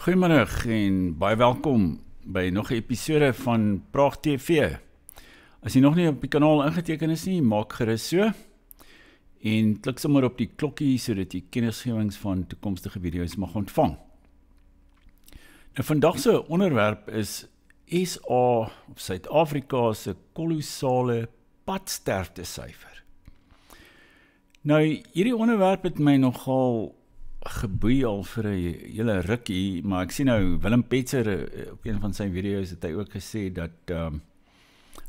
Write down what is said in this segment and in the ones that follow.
Goeiemiddag en baie welkom by nog 'n episode van Praag TV. As jy nog nie op die kanaal ingeteken is nie, maak gerus so en klik sommer op die klokkie sodat jy kennisgewings van toekomstige video's mag ontvang. Nou vandag se onderwerp is SA of Suid-Afrika se kolossale padsterftesyfer. Nou hierdie onderwerp het my nogal geboei al vir 'n hele rukkie, maar ek sien nou Willem Petzer op een van sy video's het hy ook gesê dat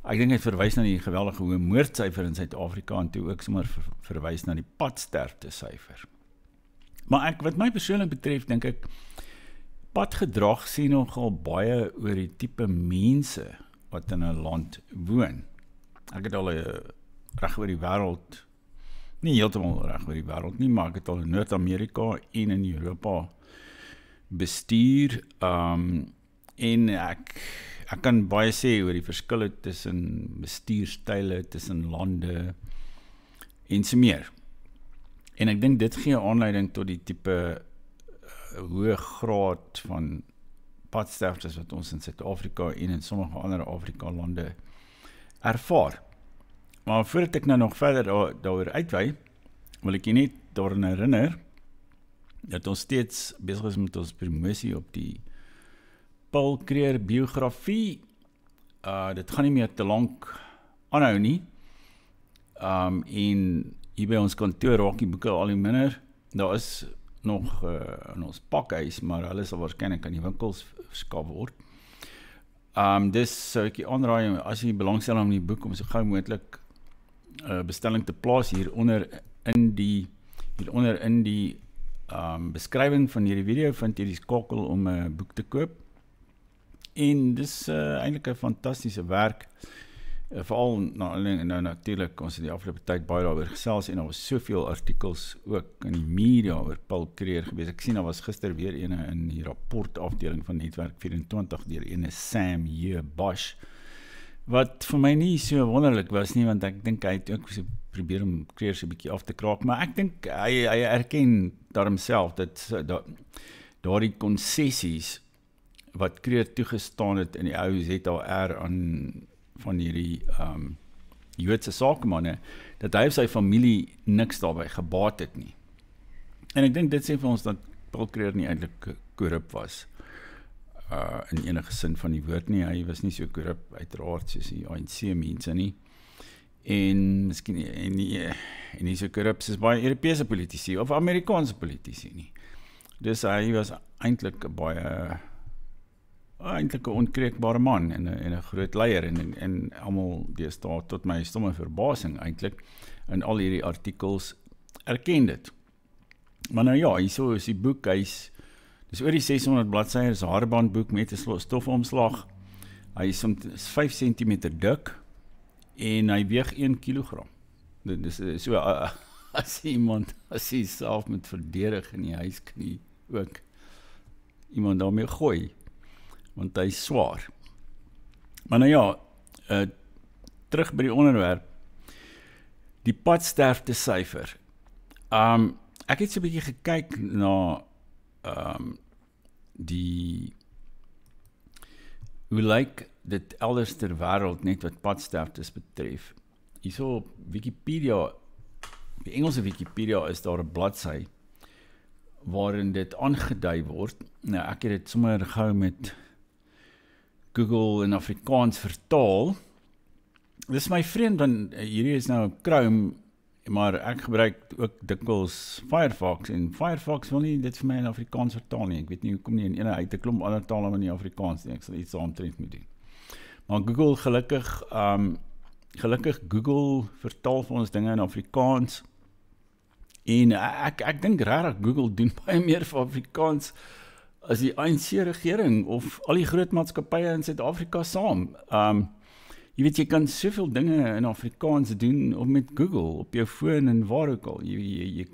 ek dink hy verwys na die geweldige hoë moordsyfer in Suid-Afrika en toe ook sommer verwys na die padsterftesyfer. Maar wat my persoonlik betref, dink ek padgedrag sê nogal baie oor die tipe mense wat in 'n land woon. Ek het al reg oor die wêreld, nie heeltemal reg oor die wêreld nie, maar ek het al in Noord-Amerika en in Europa bestuur, en ek kan baie sê oor die verskille tussen bestuurstyle, tussen lande en so meer. En ek dink dit gee aanleiding tot die tipe hoë graad van padsterftes wat ons in Suid-Afrika en in sommige ander Afrika lande ervaar. Maar voordat ek nou nog verder daaroor uitwy, wil ek jy net daaraan herinner dat ons steeds besig is met ons promosie op die Paul Creer biografie. Dit gaan nie meer te lank aanhou nie. En hier by ons kantoor raak die boeke al minder. Daar is nog in ons pakhuis, maar hulle sal waarskynlik aan die winkels verskaf word. Dis sou ek aanraai, as jy belangstel om die boek om so gou moontlik bestelling te plaas hieronder in die beskrywing van hierdie video vind jy die skakel om 'n boek te koop. En dis eintlik 'n fantastiese werk. Veral nou natuurlik, ons het die afgelope tyd baie daaroor gesels en daar was soveel artikels ook in die media oor Paul Creer gewees. Ek sien daar was gister weer ene in die rapportafdeling van Netwerk 24 deur ene Sam Bosch. Wat vir my nie so wonderlik was nie, want ek dink hy het ook so probeer om Creer so 'n bietjie af te kraak, maar ek dink hy erken daarmself dat daardie konsessies wat Creer toegestaan het in die ou ZAR aan van hierdie Joodse sakemanne, dat hy of sy familie niks daarbey gebaat het nie. En ek dink dit sê vir ons dat Paul Creer nie eintlik korrup was. In enige sin van die woord nie, hy was nie so korrup uiteraard soos die ANC mense nie, en miskien nie so korrup soos baie Europese politici of Amerikaanse politici nie. Dus hy was eintlik 'n onkreukbare man en 'n groot leier en almal deesdae tot my stomme verbasing eintlik in al hierdie artikels erken dit. Maar nou ja, hierso is die boek, dis oor die 600 bladsye, is 'n hardbandboek met 'n stofomslag. Hy is 5 cm dik en hy weeg 1 kg. Dit is so as hy self met verdedig in die huis kan hy ook iemand daarmee gooi, want hy is swaar. Maar nou ja, terug by die onderwerp, die padsterftesyfer. Ek het so 'n bietjie gekyk na hoe lyk dit elders ter wêreld net wat padsterftes betref. Hierso op Wikipedia, die Engelse Wikipedia, is daar 'n bladsy waarin dit aangedui word. Nou ek het dit sommer gou met Google in Afrikaans vertaal. Dis my vriend, want hierdie is nou op Chrome, maar ek gebruik ook dikwels Firefox, en Firefox wil nie dit vir my in Afrikaans vertaal nie. Ek weet nie hoekom nie, en uit 'n klomp ander tale in die Afrikaans nie. Ek sal iets daaromtrent moet doen. Maar Google, gelukkig Google vertaal vir ons dinge in Afrikaans, en ek dink regtig Google doen baie meer vir Afrikaans as die ANC-regering of al die groot maatskappye in Suid-Afrika saam. Jy weet, jy kan soveel dinge in Afrikaans doen of met Google op jou foon en waar ook al. Jy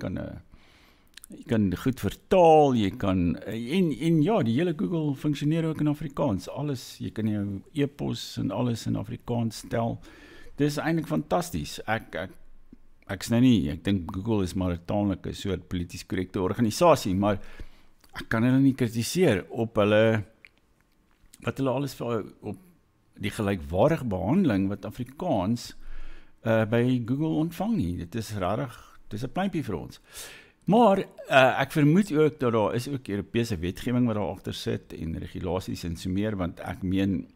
kan goed vertaal, jy kan en ja, die hele Google funksioneer ook in Afrikaans. Alles, jy kan jou e-pos en alles in Afrikaans stel. Dit is eintlik fantasties. Ek dink Google is maar 'n taamlike soort polities korrekte organisasie, maar ek kan hulle nie kritiseer op hulle, wat hulle alles op die gelykwaardige behandeling wat Afrikaans by Google ontvang nie. Dit is rarig, dit is 'n pleintjie vir ons. Maar ek vermoed ook dat daar is ook Europese wetgewing wat daar agter sit en regulasies en so meer, want ek meen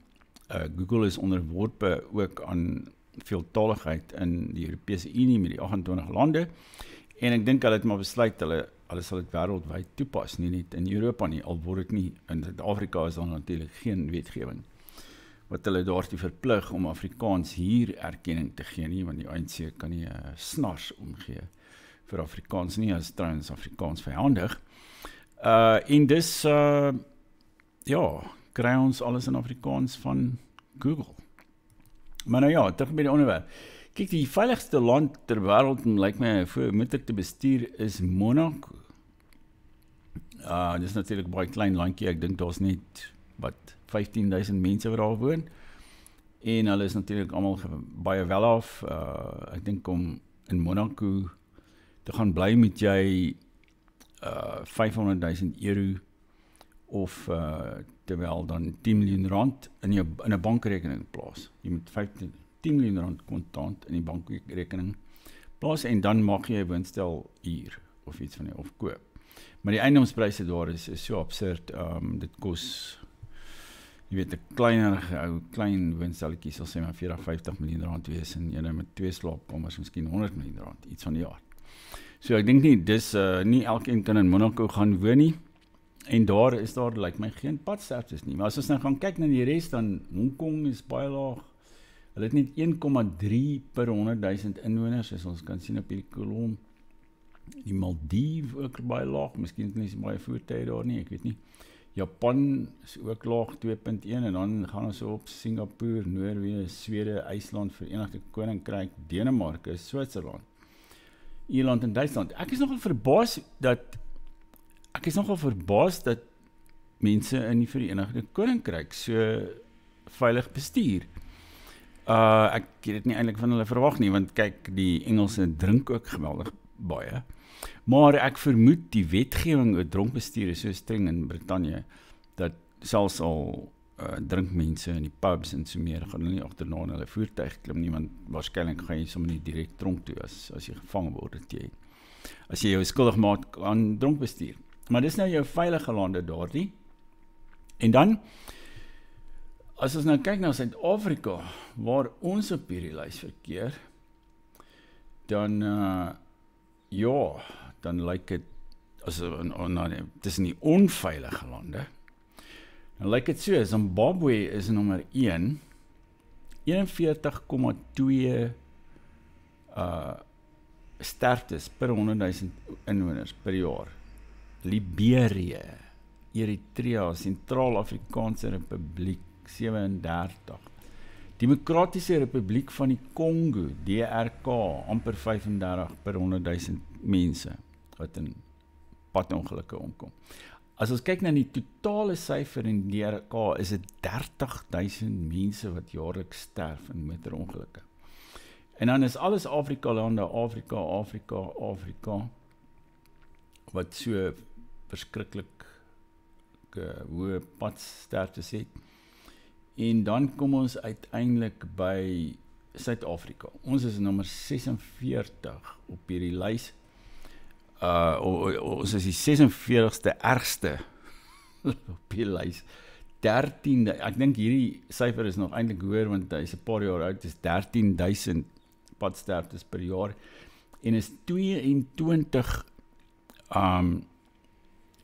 Google is onderworpe ook aan veeltaligheid in die Europese Unie met die 28 lande en ek dink hulle het maar besluit hulle sal dit wêreldwyd toepas, nie net in Europa nie, al word dit nie in Suid-Afrika is daar natuurlik geen wetgewing wat hulle daartoe verplig om Afrikaans hier erkenning te gee nie, want die ANC kan nie snars omgee vir Afrikaans nie, as trouwens Afrikaans vyandig. En dis, ja, kry ons alles in Afrikaans van Google. Maar nou ja, terug by die onderwerp. Kyk, die veiligste land ter wêreld, lyk my, vir motor te bestuur is Monaco. Dis natuurlik baie klein landjie, ek dink daar's net, 15.000 mense wat daar woon. En hulle is natuurlik almal baie wel af. Ek dink om in Monaco te gaan bly moet jy 500.000 euro of terwyl dan 10 miljoen rand in 'n bankrekening plaas. Jy moet 10 miljoen rand kontant in die bankrekening plaas en dan mag jy 'n woonstel huur of iets van die of koop. Maar die eiendomspryse daar is so absurd. Dit kos, jy weet, 'n klein woonstelletjie sal sê maar 40-50 miljoen rand wees en ene met 2 slaapkamers miskien 100 miljoen rand, iets van die aard. So ek dink nie, dis nie elkeen kan in Monaco gaan woon nie. En daar lyk my geen padsterftes nie. Maar as ons nou gaan kyk na die res, dan Hong Kong is baie laag. Hulle het net 1,3 per 100.000 inwoners, as ons kan sien op hierdie kolom. Die Maldive ook baie laag, miskien is nie baie voertuie daar nie, ek weet nie. Japan is ook laag 2.1 en dan gaan ons op Singapore, Noorwe, Swede, IJsland, Verenigde Koninkryk, Denemarke, Switserland, Ierland en Duitsland. Ek is nogal verbaas dat mense in die Verenigde Koninkryk so veilig bestuur. Ek het dit nie eintlik van hulle verwag nie, want kyk, die Engelse drink ook geweldig baie. Maar ek vermoed die wetgewing oor dronkbestuur is so streng in Brittanje, dat selfs al drink mense in die pubs en so meer, gaan hulle nie agterna in hulle voertuig klim nie, want waarskynlik gaan jy sommer nie direk tronk toe as jy gevang word, as jy jou skuldig maak aan dronkbestuur. Maar dis nou jou veilige lande daardie. En dan, as ons nou kyk na Suid-Afrika, waar ons op hierdie lys verkeer, dan dan lyk dit, tussen die onveilige lande, dan lyk dit so, Zimbabwe is nommer 1, 41,2 sterftes per 100.000 inwoners per jaar. Liberië, Eritrea, Sentraal-Afrikaanse Republiek, 37. Demokratiese Republiek van die Kongo, DRK, amper 35 per 100.000 mense, wat in padongelukke omkom. As ons kyk na die totale syfer in DRK, is dit 30.000 mense wat jaarliks sterf in motorongelukke. En dan is alles Afrika lande, Afrika, wat so verskriklik hoë padsterftes het. En dan kom ons uiteindelik by Suid-Afrika. Ons is nommer 46 op hierdie lys. Ons is die 46ste ergste op die lys. 13de, ek dink hierdie syfer is nog eintlik hoër, want hy is 'n paar jaar oud, is 13.000 padsterftes per jaar, en is 22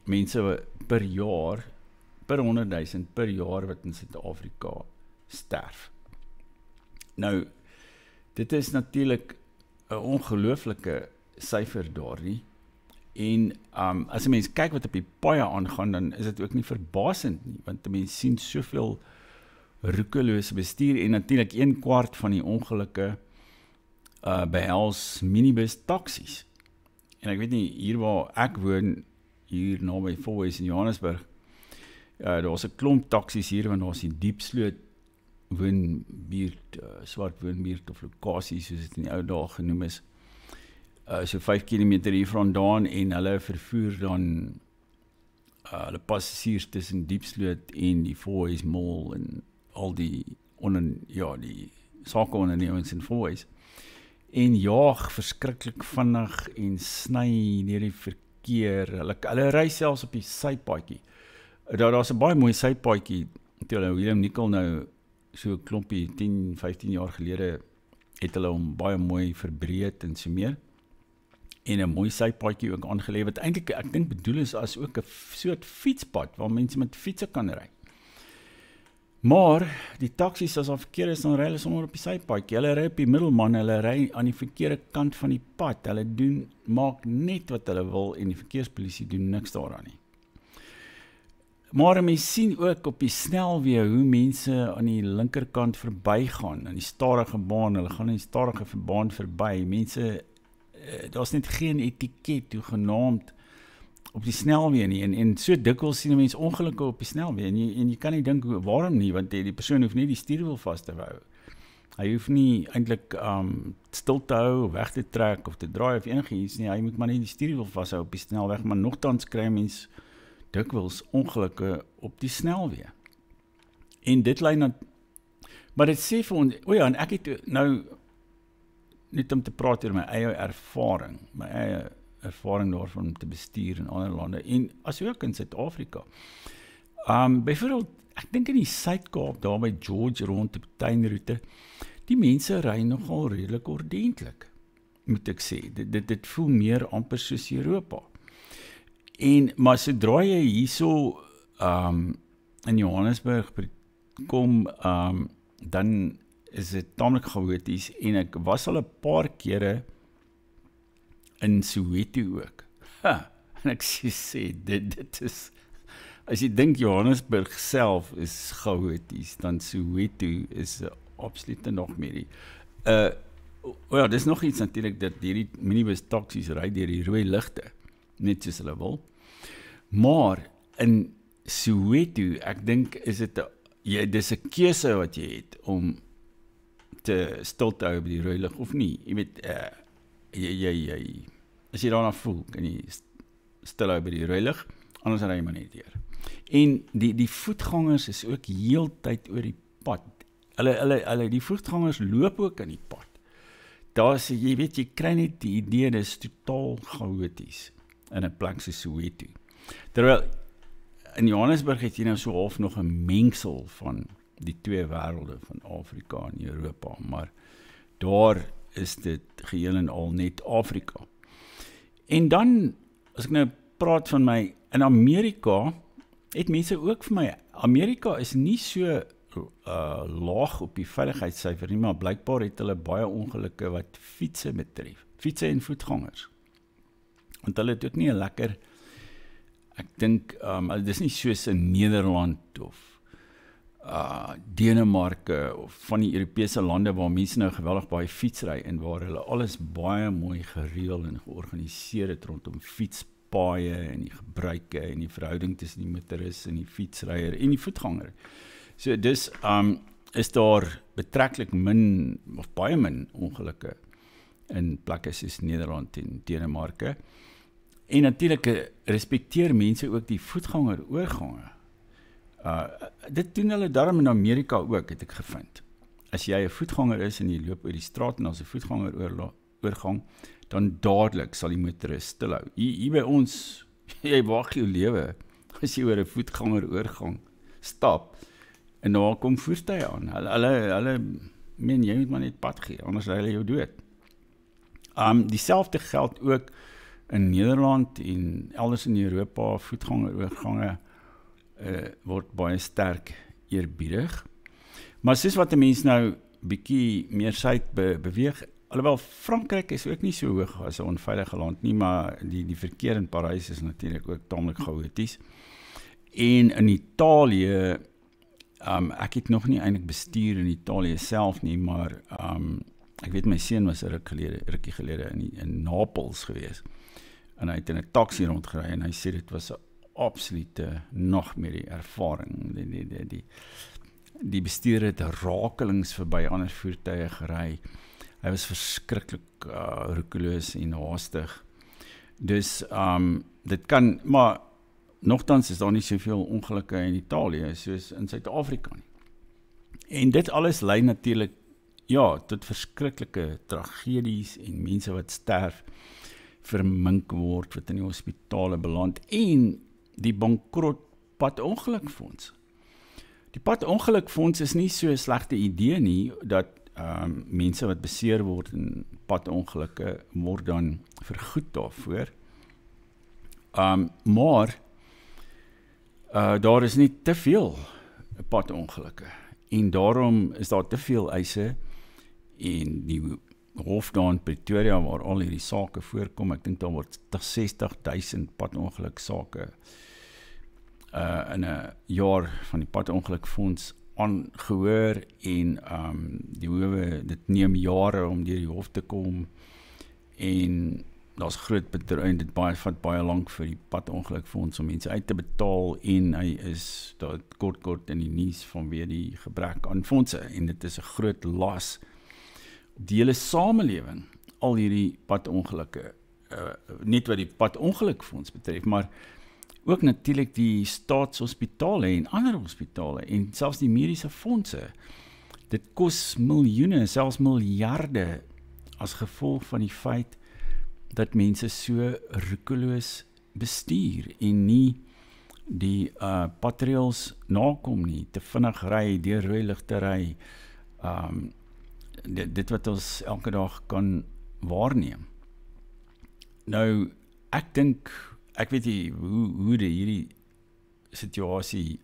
mense per jaar, per 100.000 per jaar wat in Suid-Afrika sterf. Nou, dit is natuurlik 'n ongelooflike syfer daardie, en as 'n mens kyk wat op die paaie aangaan, dan is dit ook nie verbasend nie, want 'n mens sien soveel roekelose bestuur, en natuurlik 1/4 van die ongelukke behels minibus taksies. En ek weet nie, hier waar ek woon, hier naby Fourways in Johannesburg, daar is 'n klomp taksies hier, want daar is die Diepsloot woonbuurt, swart woonbuurt of lokasie, soos dit in die ou dae genoem is, so 5 km hiervandaan, en hulle vervoer dan hulle passasiers tussen Diepsloot en die Fourways Mall en al die die sakeondernemings in Fourways. En jaag verskriklik vinnig en sny deur die verkeer. Hulle ry selfs op die sypaadjie. Daar's 'n baie mooi sypaadjie toe Willem Nicol nou so 'n klompie 10, 15 jaar gelede het hulle hom baie mooi verbreed en so meer. En 'n mooi sypaadjie ook aangelê wat eintlik ek dink bedoel is as ook 'n soort fietspad waar mense met fietsse kan ry. Maar die taksies as daar verkeer is, dan ry hulle sommer op die sypaadjie. Hulle ry op die middelman, hulle ry aan die verkeerde kant van die pad. Hulle maak net wat hulle wil en die verkeerspolisie doen niks daaraan nie. Maar mense sien ook op die snelweë hoe mense aan die linkerkant verbygaan, aan die stadige baan, hulle gaan in die stadige baan verby. Mense, daar's net geen etiket hoegenaamd op die snelweë nie, en so dikwels sien mense ongelukke op die snelweë, en jy kan nie dink waarom nie, want die persoon hoef nie die stuurwiel vas te hou. Hy hoef nie eintlik stil te hou, weg te trek of te draai of enigiets nie, hy moet maar net die stuurwiel vashou op die snelweg, maar nogtans kry mens dikwels ongelukke op die snelweë. En dit lei na, maar dit sê vir ons, en ek het nou net om te praat oor my eie ervaring daarvan te bestuur in ander lande, en as ook in Suid-Afrika. Byvoorbeeld, ek dink in die Suid-Kaap, daar by George rond op die tuinroete, die mense ry nogal redelik ordentlik, moet ek sê. Dit voel meer amper soos Europa. Maar sodra jy hierso in Johannesburg kom, dan is dit tamelik chaoties, en ek was al 'n paar kere in Soweto ook. En ek sê, dit is, as jy dink Johannesburg self is chaoties, dan Soweto is 'n absolute nagmerrie. Dis nog iets natuurlik, dat hierdie minibus taksies ry deur die rooi ligte, net soos hulle wil. Maar in Soweto, ek dink is dit dis 'n keuse wat jy het om te stil te hou by die rooi lig of nie. Jy weet, as jy daarna voel, kan jy stil hou by die rooi lig, anders ry jy maar net deur. En die voetgangers is ook heeltyd oor die pad. Die voetgangers loop ook in die pad. Jy weet, jy kry net die idee, dit is totaal chaoties in 'n plek soos Soweto. Terwyl in Johannesburg het jy nou so half nog 'n mengsel van die twee wêrelde van Afrika en Europa, maar daar is dit geheel en al net Afrika. En dan, as ek nou praat van in Amerika, het mense ook vir my, Amerika is nie so laag op die veiligheidssyfer nie, maar blykbaar het hulle baie ongelukke wat fietsse betref, fietsse en voetgangers. Want hulle het ook nie 'n lekker, ek dink, dit is nie soos in Nederland of Denemarke of van die Europese lande waar mense nou geweldig baie fietsry en waar hulle alles baie mooi gereël en georganiseer het rondom fietspaaie en die gebruike en die verhouding tussen die motoris en die fietsryer en die voetganger. So dis is daar betreklik min of baie min ongelukke in plekke soos Nederland en Denemarke. En natuurlik respekteer mense ook die voetganger oorgange. Dit doen hulle daarom in Amerika ook, het ek gevind. As jy 'n voetganger is en jy loop oor die straat en as 'n voetganger oorgang, dan dadelik sal die motoris stilhou. Hier by ons, jy wag jou lewe as jy oor 'n voetganger oorgang stap en daar kom voertuie aan. Hulle meen jy moet maar net pad gee, anders ry hulle jou dood. Dieselfde geld ook in Nederland en elders in Europa, voetgangeroorgange word baie sterk eerbiedig. Maar soos wat 'n mens nou bietjie meer suid beweeg, alhoewel Frankryk is ook nie so hoog as 'n onveilige land nie, maar die verkeer in Parys is natuurlik ook tamelik chaoties. En in Italië, ek het nog nie eintlik bestuur in Italië self nie, maar ek weet my seun was 'n rukkie gelede in Napels gewees. En hy het in 'n taxi rondgery en hy sê dit was 'n absolute nagmerrie ervaring. Die bestuurder het rakelings verby ander voertuie gery. Hy was verskriklik roekeloos en haastig. Dus dit kan, maar nogtans is daar nie soveel ongelukke in Italië soos in Suid-Afrika nie. En dit alles lei natuurlik tot verskriklike tragedies en mense wat sterf, vermink word, wat in die hospitale beland, en die bankrot padongelukfonds. Die padongelukfonds is nie so 'n slegte idee nie, dat mense wat beseer word in padongelukke word dan vergoed daarvoor. Maar daar is nie te veel padongelukke, en daarom is daar te veel eise, en die hof daar in Pretoria, waar al hierdie sake voorkom, ek dink daar word 60.000 padongeluksake in 'n jaar van die padongelukfonds aangehoor, en die howe, dit neem jare om deur die hof te kom, en daar's groot bedryf, dit vat baie lank vir die padongelukfonds om mense uit te betaal, en hy is daar kort in die nuus vanweë die gebrek aan fondse, en dit is 'n groot las op die hele samelewing, al hierdie padongelukke, net wat die padongelukfonds betref, maar ook natuurlik die staatshospitale en ander hospitale, en selfs die mediese fondse. Dit kos miljoene, selfs miljarde, as gevolg van die feit dat mense so roekeloos bestuur, en nie die padreëls nakom nie, te vinnig ry, deur rooi ligte ry, dit wat ons elke dag kan waarneem. Nou, ek weet nie hoe hierdie situasie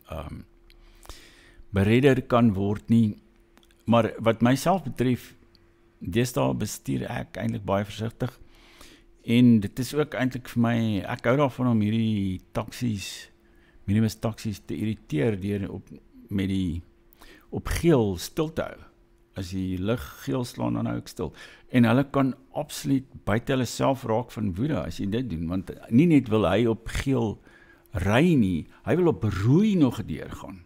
beredder kan word nie, maar wat myself betref, deesdae bestuur ek eintlik baie versigtig, en dit is ook eintlik vir my, ek hou daarvan om hierdie minibus taksies te irriteer, deur op geel stil te hou. As die lig geel slaan, dan hou ek stil. En hulle kan absoluut buite hulle self raak van woede as jy dit doen, want nie net wil hy op geel ry nie, hy wil op rooi nog deurgaan.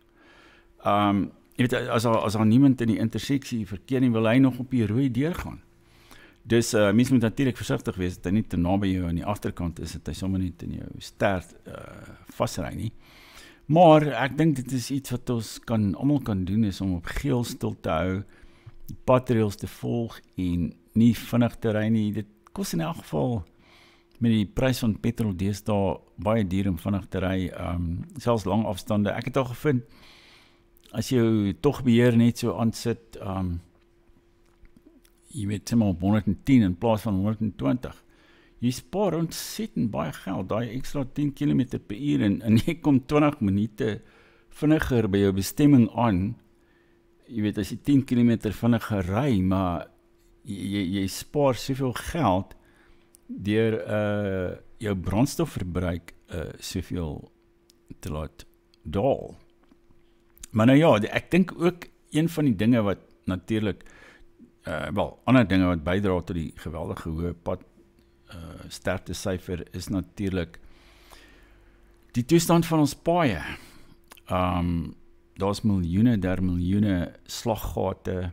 Jy weet, as daar niemand in die interseksie verkeer nie, wil hy nog op die rooi deurgaan. Dus mens moet natuurlik versigtig wees, dat hy nie te naby jou aan die agterkant is, dat hy sommer net in jou stert vasry nie. Maar ek dink dit is iets wat ons almal kan doen, is om op geel stil te hou, die padreëls te volg en nie vinnig te ry nie. Dit kos in elk geval met die prys van petrol deesdae baie duur om vinnig te ry, selfs lang afstande. Ek het al gevind, as jy togbeheer net so aansit, jy weet, sê maar op 110 in plaas van 120. Jy spaar ontsettend baie geld, daai ekstra 10 km per uur, en jy kom 20 minute vinniger by jou bestemming aan. Jy weet, as jy 10 km vinniger ry, maar jy spaar soveel geld deur jou brandstofverbruik soveel te laat daal. Maar nou ja, ek dink ook een van die dinge wat natuurlik, ander dinge wat bydra tot die geweldige hoë pad sterftesyfer is natuurlik die toestand van ons paaie. Daar's miljoene slaggate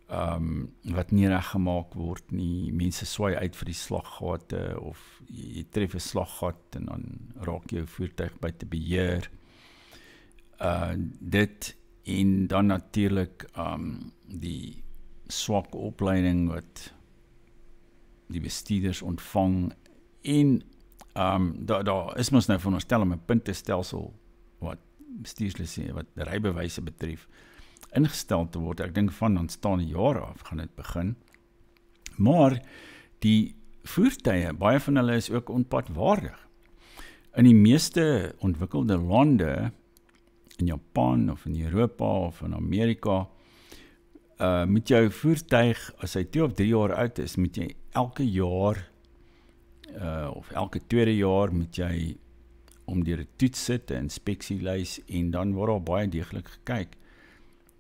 wat nie reggemaak word nie. Mense swaai uit vir die slaggate, of jy tref 'n slaggat en dan raak jou voertuig buite beheer. Dit en dan natuurlik die swak opleiding wat die bestuurders ontvang, en daar is mos nou veronderstel om 'n puntestelsel wat bestuurslisensie, wat rybewyse betref, ingestel te word. Ek dink van aanstaande jare af gaan dit begin. Maar die voertuie, baie van hulle is ook onpadwaardig. In die meeste ontwikkelde lande, in Japan of in Europa of in Amerika, moet jou voertuig, as hy 2 of 3 jaar oud is, moet jy elke jaar of elke tweede jaar moet jy om deur 'n toets sit, 'n inspeksielys, en dan word daar baie deeglik gekyk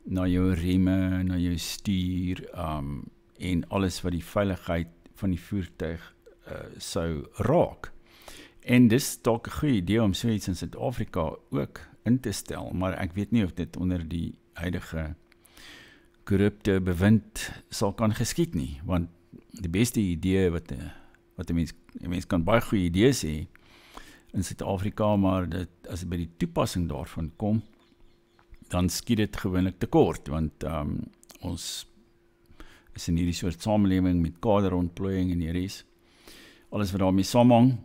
na jou remme, na jou stuur, en alles wat die veiligheid van die voertuig sou raak. En dis dalk 'n goeie idee om so iets in Suid-Afrika ook in te stel, maar ek weet nie of dit onder die huidige korrupte bewind sal kan geskied nie, want die beste idee wat 'n mens kan baie goeie idees hê, in Suid-Afrika, maar as dit by die toepassing daarvan kom, dan skiet dit gewoonlik tekort, want ons is in hierdie soort samelewing met kaderontplooiing en die res. Alles wat daarmee saamhang.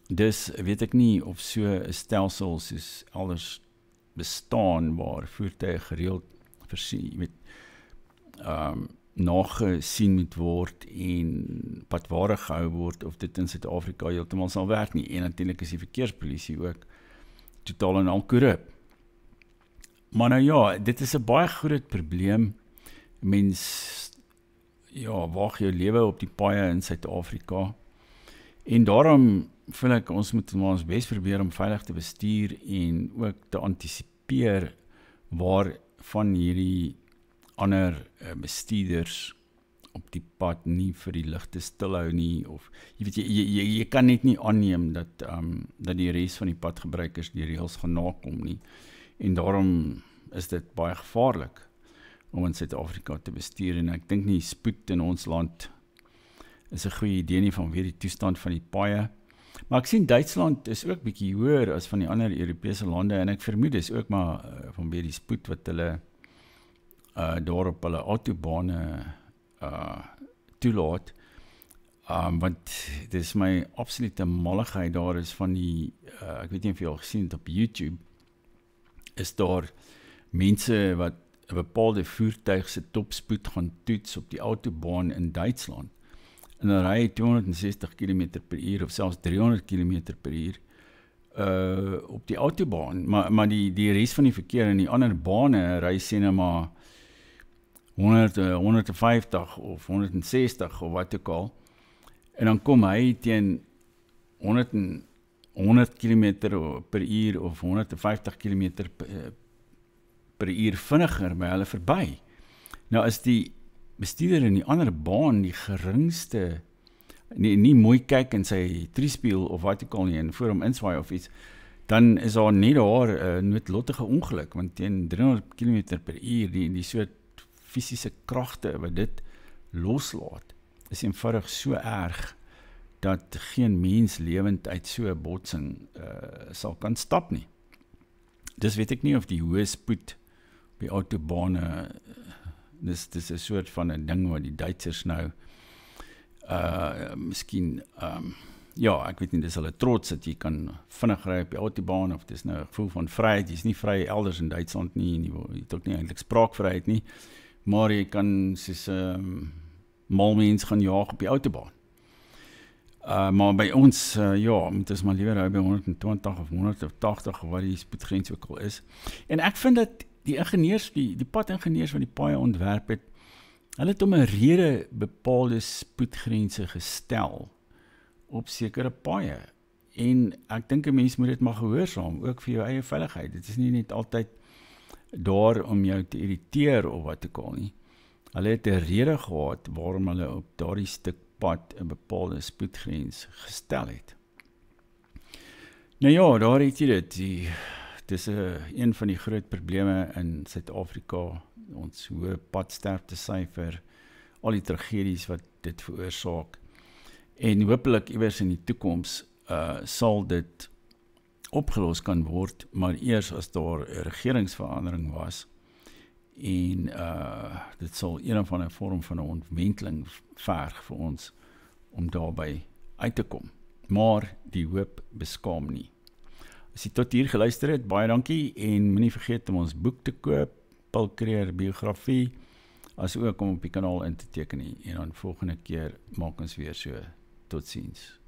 Dus weet ek nie of so 'n stelsel soos elders bestaan waar voertuie gereeld nagesien moet word en padwaardig gehou word, of dit in Suid-Afrika heeltemal sal werk nie. En natuurlik is die verkeerspolisie ook totaal en al korrup. Maar nou ja, dit is 'n baie groot probleem. Mens waag jou lewe op die paaie in Suid-Afrika. En daarom voel ek ons moet ons bes probeer om veilig te bestuur en ook te antisipeer waar van hierdie ander bestuurders op die pad nie vir die ligte stilhou nie, of jy kan net nie aanneem dat die res van die padgebruikers die reëls gaan nakom nie. En daarom is dit baie gevaarlik om in Suid-Afrika te bestuur, en ek dink nie spoed in ons land is 'n goeie idee nie vanweë die toestand van die paaie. Maar ek sien Duitsland is ook bietjie hoër as van die ander Europese lande, en ek vermoed is ook maar vanweë die spoed wat hulle daar op hulle autobane toelaat. Want dit is my absolute malligheid, daar is van die, ek weet nie of jy al gesien het op YouTube, is daar mense wat 'n bepaalde voertuig se topspoed gaan toets op die autobaan in Duitsland. En dan ry hy 260 km/h of selfs 300 km/h op die autobaan. Maar die res van die verkeer in die ander bane ry sê nou maar 100, 150 of 160 of wat ook al. En dan kom hy teen 100 km/h of 150 km/h vinniger by hulle verby. Nou as die bestuurder in die ander baan die geringste, nie mooi kyk in sy triespieel of wat ook al nie, en voor hom inswaai of iets, dan is daar net daar 'n noodlottige ongeluk, want teen 300 km/h, die soort fisiese kragte wat dit loslaat, is eenvoudig so erg, dat geen mens lewend uit so 'n botsing sal kan stap nie. Dus weet ek nie of die hoë spoed op die autobane, dis 'n soort van 'n ding wat die Duitsers nou miskien ek weet nie, dis hulle trots dat jy kan vinnig ry op die autobaan, of dis nou 'n gevoel van vryheid. Jy is nie vry elders in Duitsland nie, en jy het ook nie eintlik spraakvryheid nie, maar jy kan soos mal mens gaan jaag op die autobaan. Maar by ons, moet ons maar liewer ry by 120 of 180 of wat die spoedgrens ook al is. En ek vind dat die ingenieurs, die padingenieurs wat die paaie ontwerp het, hulle het om 'n rede bepaalde spoedgrense gestel op sekere paaie. En ek dink 'n mens moet dit maar gehoorsaam, ook vir jou eie veiligheid. Dit is nie net altyd daar om jou te irriteer of wat ook al nie. Hulle het 'n rede gehad waarom hulle op daardie stuk pad 'n bepaalde spoedgrens gestel het. Nou ja, daar het jy dit. Dis een van die groot probleme in Suid-Afrika, ons hoë padsterftesyfer, al die tragedies wat dit veroorsaak. En hopelik iewers in die toekoms sal dit opgelos kan word, maar eers as daar 'n regeringsverandering was, en dit sal een of ander vorm van 'n ontwenteling verg vir ons om daarby uit te kom. Maar die hoop beskaam nie. As jy tot hier geluister het, baie dankie, en moenie vergeet om ons boek te koop, Paul Creer biografie, as ook om op die kanaal in te teken nie. En dan volgende keer maak ons weer so. Totsiens.